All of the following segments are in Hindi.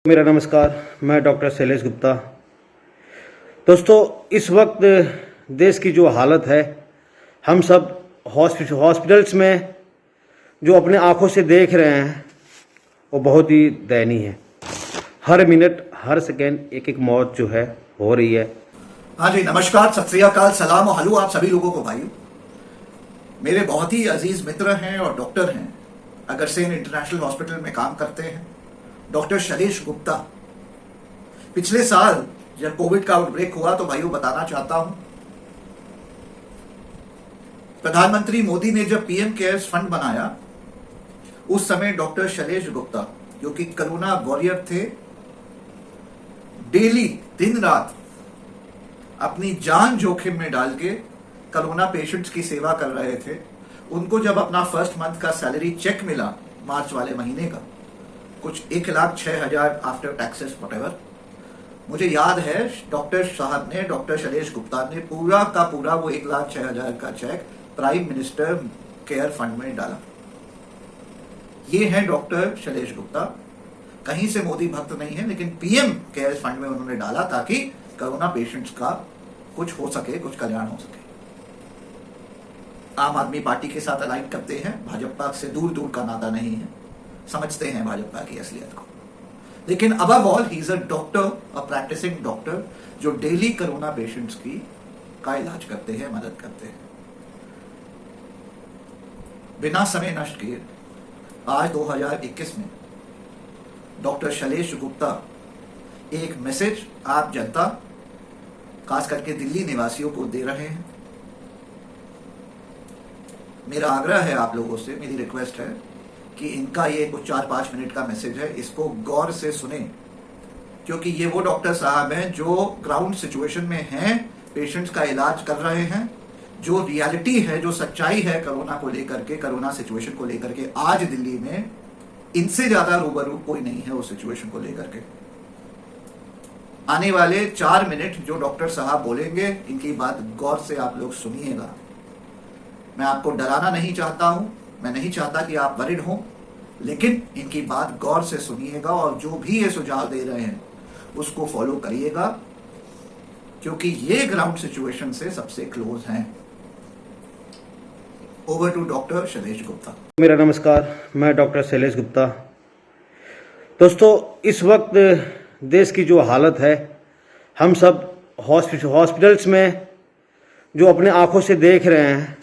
मेरा नमस्कार। मैं डॉक्टर शैलेश गुप्ता। दोस्तों, इस वक्त देश की जो हालत है, हम सब हॉस्पिटल्स में जो अपने आंखों से देख रहे हैं वो बहुत ही दयनीय है। हर मिनट हर सेकेंड एक एक मौत जो है हो रही है। हाँ जी, नमस्कार, सत श्री अकाल, सलाम और हलो आप सभी लोगों को। भाइयों, मेरे बहुत ही अजीज मित्र हैं और डॉक्टर हैं, अगरसेन इंटरनेशनल हॉस्पिटल में काम करते हैं, डॉक्टर शैलेश गुप्ता। पिछले साल जब कोविड का आउटब्रेक हुआ तो भाइयों बताना चाहता हूं, प्रधानमंत्री मोदी ने जब पीएम केयर्स फंड बनाया, उस समय डॉक्टर शैलेश गुप्ता, जो कि कोरोना वॉरियर थे, डेली दिन रात अपनी जान जोखिम में डाल के कोरोना पेशेंट्स की सेवा कर रहे थे। उनको जब अपना फर्स्ट मंथ का सैलरी चेक मिला मार्च वाले महीने का, कुछ 1,06,000 आफ्टर टैक्सेस व्हाटएवर, मुझे याद है डॉक्टर साहब ने, डॉक्टर शैलेश गुप्ता ने पूरा का पूरा वो 1,06,000 का check prime minister care fund में डाला। ये है डॉक्टर शैलेश गुप्ता। कहीं से मोदी भक्त नहीं है, लेकिन पीएम केयर फंड में उन्होंने डाला ताकि कोरोना पेशेंट्स का कुछ हो सके, कुछ कल्याण हो सके। आम आदमी पार्टी के साथ अलाइन करते हैं, भाजपा से दूर दूर का नाता नहीं है, समझते हैं भाजपा की असलियत को। लेकिन above all he is a doctor, a practicing doctor, जो डेली कोरोना पेशेंट्स की का इलाज करते हैं, मदद करते हैं। बिना समय नष्ट किए आज 2021 में डॉक्टर शैलेश गुप्ता एक मैसेज आप जनता, खास करके दिल्ली निवासियों को दे रहे हैं। मेरा आग्रह है आप लोगों से, मेरी रिक्वेस्ट है कि इनका ये कुछ 4-5 मिनट का मैसेज है, इसको गौर से सुने, क्योंकि ये वो डॉक्टर साहब हैं जो ग्राउंड सिचुएशन में हैं, पेशेंट्स का इलाज कर रहे हैं। जो रियलिटी है, जो सच्चाई है कोरोना को लेकर के, कोरोना सिचुएशन को लेकर के, आज दिल्ली में इनसे ज्यादा रूबरू कोई नहीं है उस सिचुएशन को लेकर के। आने वाले 4 मिनट जो डॉक्टर साहब बोलेंगे, इनकी बात गौर से आप लोग सुनिएगा। मैं आपको डराना नहीं चाहता हूं, मैं नहीं चाहता कि आप वरिड हों, लेकिन इनकी बात गौर से सुनिएगा और जो भी ये सुझाव दे रहे हैं उसको फॉलो करिएगा, क्योंकि ये ग्राउंड सिचुएशन से सबसे क्लोज हैं। Over to doctor Shailesh Gupta. मेरा नमस्कार। मैं डॉक्टर शैलेश गुप्ता। दोस्तों, इस वक्त देश की जो हालत है, हम सब हॉस्पिटल्स में जो अपने आंखों से देख रहे हैं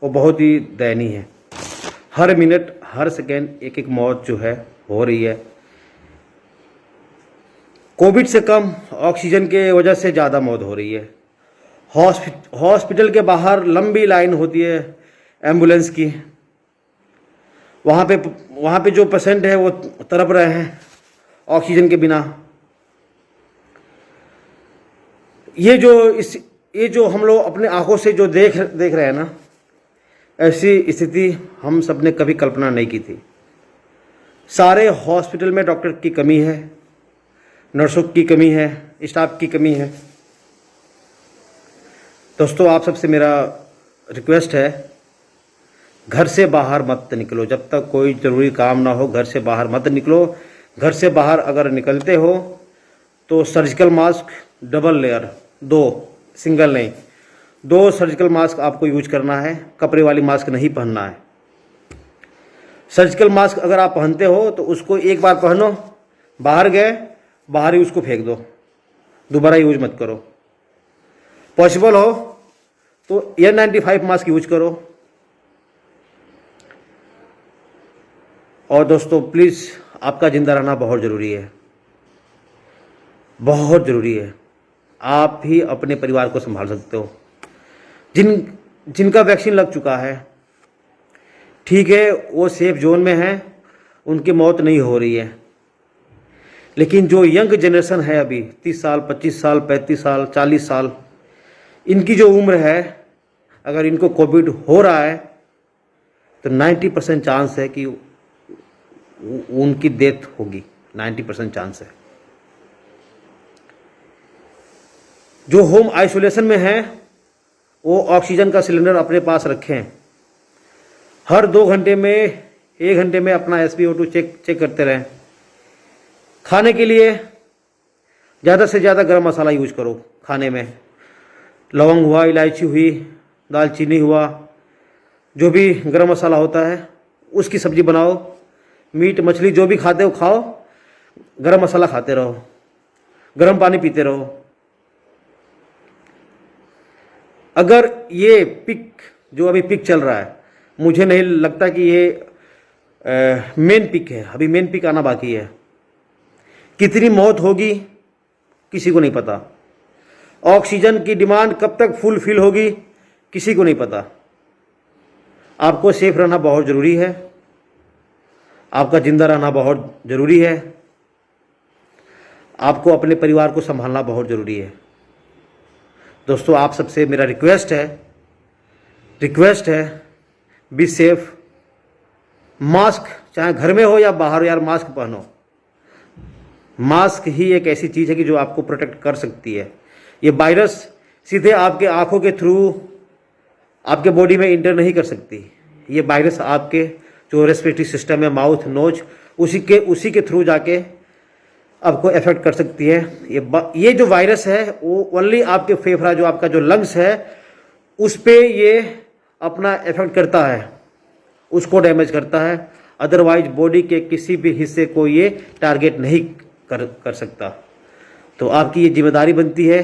वो बहुत ही दयनीय है। हर मिनट हर सेकेंड एक एक मौत जो है हो रही है। कोविड से कम ऑक्सीजन के वजह से ज़्यादा मौत हो रही है। हॉस्पिटल के बाहर लंबी लाइन होती है एम्बुलेंस की। वहाँ पे जो पेशेंट है वो तड़प रहे हैं ऑक्सीजन के बिना। ये जो हम लोग अपने आंखों से जो देख रहे हैं ना, ऐसी स्थिति हम सब ने कभी कल्पना नहीं की थी। सारे हॉस्पिटल में डॉक्टर की कमी है, नर्सों की कमी है, स्टाफ की कमी है। दोस्तों, आप सबसे मेरा रिक्वेस्ट है, घर से बाहर मत निकलो जब तक कोई ज़रूरी काम ना हो। घर से बाहर मत निकलो। घर से बाहर अगर निकलते हो तो surgical mask double layer, 2, single नहीं, 2 सर्जिकल मास्क आपको यूज करना है। कपड़े वाली मास्क नहीं पहनना है। सर्जिकल मास्क अगर आप पहनते हो तो उसको एक बार पहनो, बाहर गए बाहर ही उसको फेंक दो, दोबारा यूज मत करो। पॉसिबल हो तो N95 मास्क यूज करो। और दोस्तों, प्लीज़, आपका ज़िंदा रहना बहुत ज़रूरी है, बहुत ज़रूरी है। आप ही अपने परिवार को संभाल सकते हो। जिनका वैक्सीन लग चुका है, ठीक है, वो सेफ जोन में है, उनकी मौत नहीं हो रही है। लेकिन जो यंग जनरेशन है, अभी 30 साल, 25 साल, 35 साल, 40 साल, इनकी जो उम्र है, अगर इनको कोविड हो रहा है तो 90% चांस है कि उनकी डेथ होगी। 90% चांस है। जो होम आइसोलेशन में है वो ऑक्सीजन का सिलेंडर अपने पास रखें। हर 2 घंटे में 1 घंटे में अपना SpO2 चेक करते रहें। खाने के लिए ज़्यादा से ज़्यादा गरम मसाला यूज करो खाने में। लौंग हुआ, इलायची हुई, दालचीनी हुआ, जो भी गरम मसाला होता है उसकी सब्जी बनाओ। मीट मछली जो भी खाते हो खाओ, गरम मसाला खाते रहो, गरम पानी पीते रहो। अगर ये पिक जो अभी पिक चल रहा है, मुझे नहीं लगता कि ये मेन पिक है। अभी मेन पिक आना बाकी है। कितनी मौत होगी किसी को नहीं पता। ऑक्सीजन की डिमांड कब तक फुलफिल होगी किसी को नहीं पता। आपको सेफ रहना बहुत ज़रूरी है, आपका जिंदा रहना बहुत ज़रूरी है, आपको अपने परिवार को संभालना बहुत ज़रूरी है। दोस्तों, आप सबसे मेरा रिक्वेस्ट है बी सेफ। मास्क चाहे घर में हो या बाहर हो, यार मास्क पहनो। मास्क ही एक ऐसी चीज़ है कि जो आपको प्रोटेक्ट कर सकती है। ये वायरस सीधे आपके आंखों के थ्रू आपके बॉडी में इंटर नहीं कर सकती। ये वायरस आपके जो रेस्पिरेटरी सिस्टम है, माउथ, नोज, उसी के थ्रू जाके आपको इफेक्ट कर सकती है। ये जो वायरस है वो ओनली आपके फेफड़ा, जो आपका जो लंग्स है, उस पे ये अपना इफेक्ट करता है, उसको डैमेज करता है। अदरवाइज बॉडी के किसी भी हिस्से को ये टारगेट नहीं कर सकता। तो आपकी ये जिम्मेदारी बनती है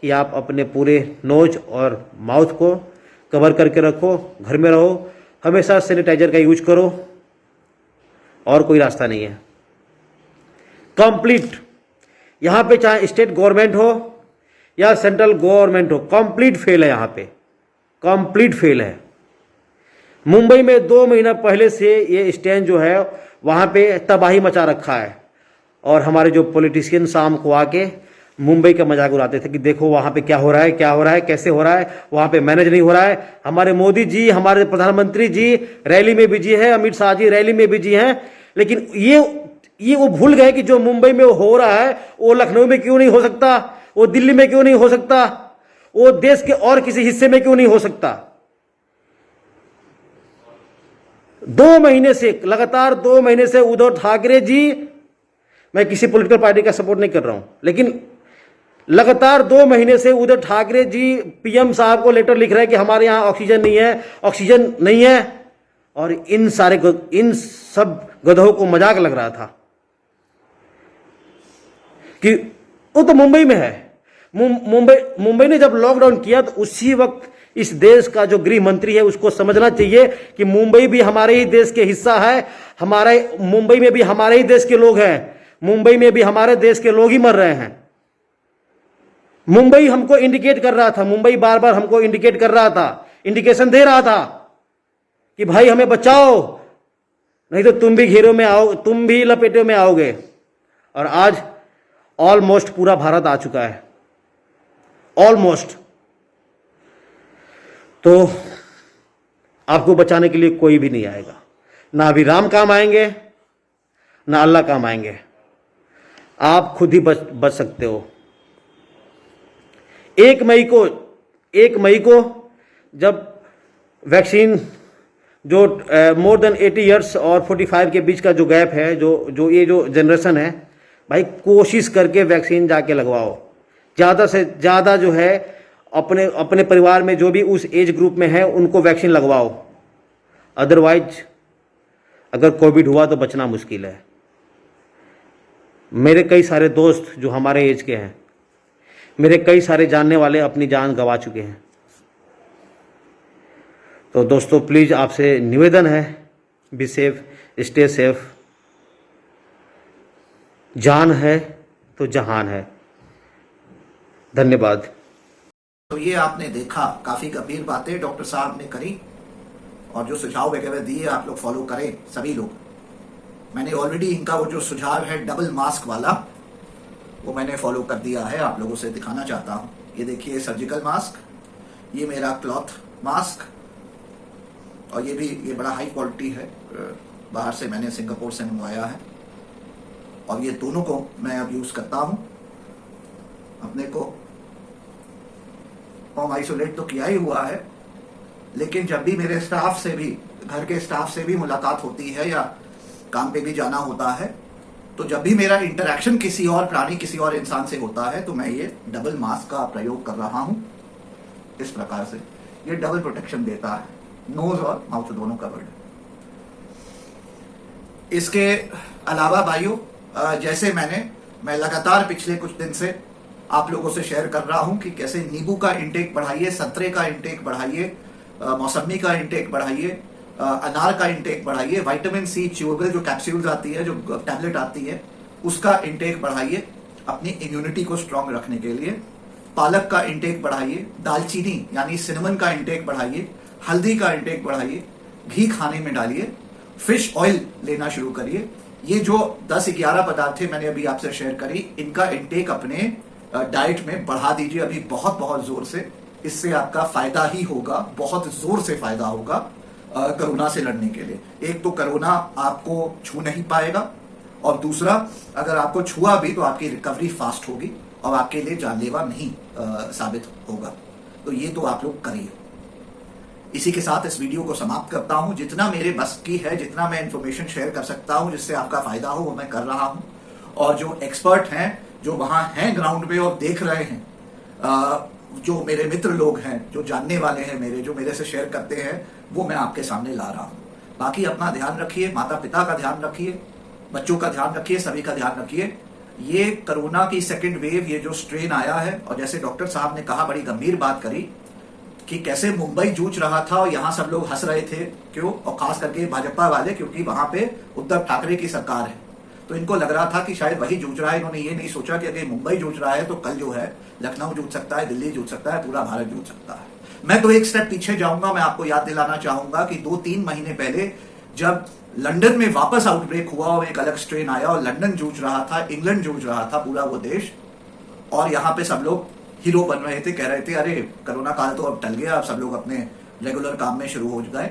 कि आप अपने पूरे नोज और माउथ को कवर करके रखो, घर में रहो, हमेशा सैनिटाइजर का यूज करो, और कोई रास्ता नहीं है। कंप्लीट यहाँ पे चाहे स्टेट गवर्नमेंट हो या सेंट्रल गवर्नमेंट हो, कंप्लीट फेल है। यहाँ पे कंप्लीट फेल है। मुंबई में 2 महीना पहले से ये स्टैंड जो है वहाँ पे तबाही मचा रखा है, और हमारे जो पॉलिटिशियन शाम को आके मुंबई का मजाक उड़ाते थे कि देखो वहाँ पे क्या हो रहा है, कैसे हो रहा है, वहाँ पे मैनेज नहीं हो रहा है। हमारे मोदी जी, हमारे प्रधानमंत्री जी रैली में बिजी है, अमित शाह जी रैली में बिजी हैं, लेकिन ये वो भूल गए कि जो मुंबई में हो रहा है वो लखनऊ में क्यों नहीं हो सकता, वो दिल्ली में क्यों नहीं हो सकता, वो देश के और किसी हिस्से में क्यों नहीं हो सकता। 2 महीने से, लगातार 2 महीने से उद्धव ठाकरे जी, मैं किसी पॉलिटिकल पार्टी का सपोर्ट नहीं कर रहा हूं, लेकिन लगातार 2 महीने से उद्धव ठाकरे जी पीएम साहब को लेटर लिख रहे हैं कि हमारे यहाँ ऑक्सीजन नहीं है, और इन सब गधों को मजाक लग रहा था कि वो तो मुंबई में है। मुंबई ने जब लॉकडाउन किया तो उसी वक्त इस देश का जो गृह मंत्री है उसको समझना चाहिए कि मुंबई भी हमारे ही देश के हिस्सा है। मुंबई में भी हमारे ही देश के लोग हैं, मुंबई में भी हमारे देश के लोग ही मर रहे हैं। मुंबई हमको इंडिकेट कर रहा था, मुंबई बार बार हमको इंडिकेट कर रहा था, इंडिकेशन दे रहा था कि भाई हमें बचाओ, नहीं तो तुम भी घेरों में आओ, तुम भी लपेटे में आओगे। और आज ऑलमोस्ट पूरा भारत आ चुका है, ऑलमोस्ट। तो आपको बचाने के लिए कोई भी नहीं आएगा, ना अभी राम काम आएंगे, ना अल्लाह काम आएंगे। आप खुद ही बच सकते हो। 1 मई को जब वैक्सीन जो मोर देन 80 इयर्स और 45 के बीच का जो गैप है, जो ये जो जनरेशन है, भाई कोशिश करके वैक्सीन जाके लगवाओ। ज़्यादा से ज़्यादा जो है अपने परिवार में जो भी उस एज ग्रुप में है उनको वैक्सीन लगवाओ। अदरवाइज अगर कोविड हुआ तो बचना मुश्किल है। मेरे कई सारे दोस्त जो हमारे एज के हैं, मेरे कई सारे जानने वाले अपनी जान गंवा चुके हैं। तो दोस्तों प्लीज़ आपसे निवेदन है, बी सेफ, स्टे सेफ। जान है तो जहान है। धन्यवाद। तो ये आपने देखा, काफी गंभीर बातें डॉक्टर साहब ने करी, और जो सुझाव वगैरह दिए आप लोग फॉलो करें सभी लोग। मैंने ऑलरेडी इनका वो जो सुझाव है डबल मास्क वाला, वो मैंने फॉलो कर दिया है, आप लोगों से दिखाना चाहता हूँ। ये देखिए सर्जिकल मास्क, ये मेरा क्लॉथ मास्क, और ये बड़ा हाई क्वालिटी है, बाहर से मैंने सिंगापुर से मंगवाया है। और ये दोनों को मैं अब यूज करता हूँ। अपने को होम आइसोलेट तो किया ही हुआ है, लेकिन जब भी मेरे स्टाफ से भी, घर के स्टाफ से भी मुलाकात होती है या काम पे भी जाना होता है, तो जब भी मेरा इंटरैक्शन किसी और प्राणी किसी और इंसान से होता है तो मैं ये डबल मास्क का प्रयोग कर रहा हूं इस प्रकार से। ये डबल प्रोटेक्शन देता है, नोज और माउथ दोनों कवर्ड। इसके अलावा भाइयों, जैसे मैं लगातार पिछले कुछ दिन से आप लोगों से शेयर कर रहा हूं कि कैसे नींबू का इंटेक बढ़ाइए, संतरे का इंटेक बढ़ाइए, मौसमी का इंटेक बढ़ाइए, अनार का इंटेक बढ़ाइए, विटामिन सी च्यूएबल जो कैप्सूल्स आती है, जो टैबलेट आती है, उसका इंटेक बढ़ाइए अपनी इम्यूनिटी को स्ट्रांग रखने के लिए। पालक का इंटेक बढ़ाइए, दालचीनी यानी सिनेमन का इंटेक बढ़ाइए, हल्दी का इंटेक बढ़ाइए, घी खाने में डालिए, फिश ऑयल लेना शुरू करिए। ये जो 10-11 पदार्थ मैंने अभी आपसे शेयर करी, इनका इंटेक अपने डाइट में बढ़ा दीजिए अभी बहुत बहुत जोर से। इससे आपका फायदा ही होगा, बहुत जोर से फायदा होगा कोरोना से लड़ने के लिए। एक तो कोरोना आपको छू नहीं पाएगा, और दूसरा अगर आपको छुआ भी तो आपकी रिकवरी फास्ट होगी और आपके लिए जानलेवा नहीं साबित होगा। तो ये तो आप लोग करिए। इसी के साथ इस वीडियो को समाप्त करता हूं। जितना मेरे बस की है, जितना मैं इंफॉर्मेशन शेयर कर सकता हूं जिससे आपका फायदा हो, वो मैं कर रहा हूं। और जो एक्सपर्ट हैं, जो वहां हैं ग्राउंड पे और देख रहे हैं, जो मेरे मित्र लोग हैं, जो जानने वाले हैं मेरे, जो मेरे से शेयर करते हैं, वो मैं आपके सामने ला रहा हूं। बाकी अपना ध्यान रखिए, माता पिता का ध्यान रखिए, बच्चों का ध्यान रखिए, सभी का ध्यान रखिए। ये कोरोना की सेकेंड वेव, ये जो स्ट्रेन आया है, और जैसे डॉक्टर साहब ने कहा, बड़ी गंभीर बात करी कि कैसे मुंबई जूझ रहा था और यहां सब लोग हंस रहे थे। क्यों? और खास करके भाजपा वाले, क्योंकि वहां पे उद्धव ठाकरे की सरकार है, तो इनको लग रहा था कि शायद वही जूझ रहा है। इन्होंने ये नहीं सोचा कि अगर मुंबई जूझ रहा है तो कल जो है लखनऊ जूझ सकता है, दिल्ली जूझ सकता है, पूरा भारत जूझ सकता है। मैं तो एक स्टेप पीछे जाऊंगा। मैं आपको याद दिलाना चाहूंगा कि 2-3 महीने पहले जब लंदन में वापस आउटब्रेक हुआ और एक अलग स्ट्रेन आया और लंदन जूझ रहा था, इंग्लैंड जूझ रहा था, पूरा वो देश, और यहाँ पे सब लोग हीरो बन रहे थे, कह रहे थे अरे कोरोना काल तो अब टल गया, अब सब लोग अपने रेगुलर काम में शुरू हो गए।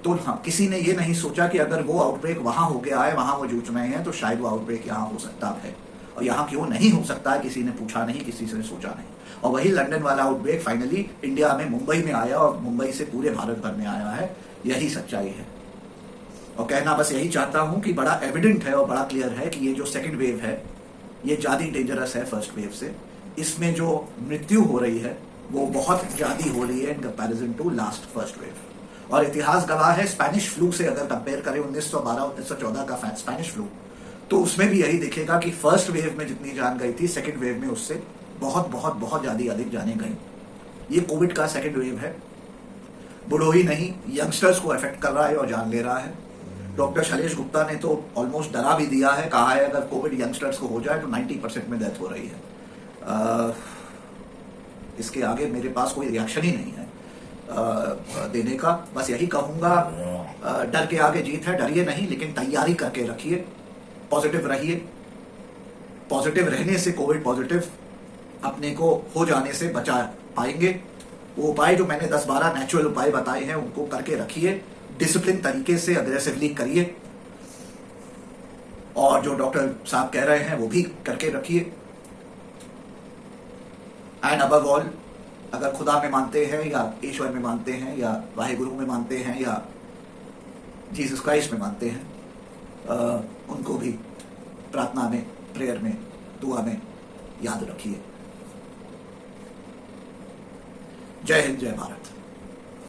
तो हाँ, किसी ने ये नहीं सोचा कि अगर वो आउटब्रेक वहां हो गया है, वहां वो जूझ रहे हैं, तो शायद वो आउटब्रेक यहाँ हो सकता है। और यहाँ क्यों नहीं हो सकता है, किसी ने पूछा नहीं, किसी से सोचा नहीं। और वही लंदन वाला आउटब्रेक फाइनली इंडिया में, मुंबई में आया, और मुंबई से पूरे भारत भर में आया है। यही सच्चाई है। और कहना बस यही चाहता हूं कि बड़ा एविडेंट है और बड़ा क्लियर है कि ये जो सेकेंड वेव है, ये ज्यादा डेंजरस है फर्स्ट वेव से। इसमें जो मृत्यु हो रही है वो बहुत ज्यादा हो रही है in comparison to last first wave. और इतिहास गवाह है, स्पेनिश फ्लू से अगर कंपेयर करें 1912-1914 का स्पेनिश फ्लू, तो उसमें भी यही दिखेगा कि फर्स्ट वेव में जितनी जान गई थी, सेकेंड वेव में उससे बहुत बहुत बहुत ज्यादा अधिक जाने गई। ये कोविड का सेकेंड वेव है। बुढ़ो ही नहीं, यंगस्टर्स को अफेक्ट कर रहा है और जान ले रहा है। डॉक्टर शैलेश गुप्ता ने तो ऑलमोस्ट डरा भी दिया है, कहा है अगर कोविड यंगस्टर्स को हो जाए तो 90% में डेथ हो रही है। इसके आगे मेरे पास कोई रिएक्शन ही नहीं है देने का। बस यही कहूंगा, डर के आगे जीत है, डरिए नहीं, लेकिन तैयारी करके रखिए, पॉजिटिव रहिए। पॉजिटिव रहने से, कोविड पॉजिटिव अपने को हो जाने से बचा पाएंगे। वो उपाय जो मैंने 10-12 नेचुरल उपाय बताए हैं, उनको करके रखिए, डिसिप्लिन तरीके से अग्रेसिवली करिए, और जो डॉक्टर साहब कह रहे हैं वो भी करके रखिए। एंड अबव ऑल, अगर खुदा में मानते हैं, या ईश्वर में मानते हैं, या वाहेगुरु में मानते हैं, या जीसस क्राइस्ट में मानते हैं, उनको भी प्रार्थना में, प्रेयर में, दुआ में याद रखिए। जय हिंद, जय भारत।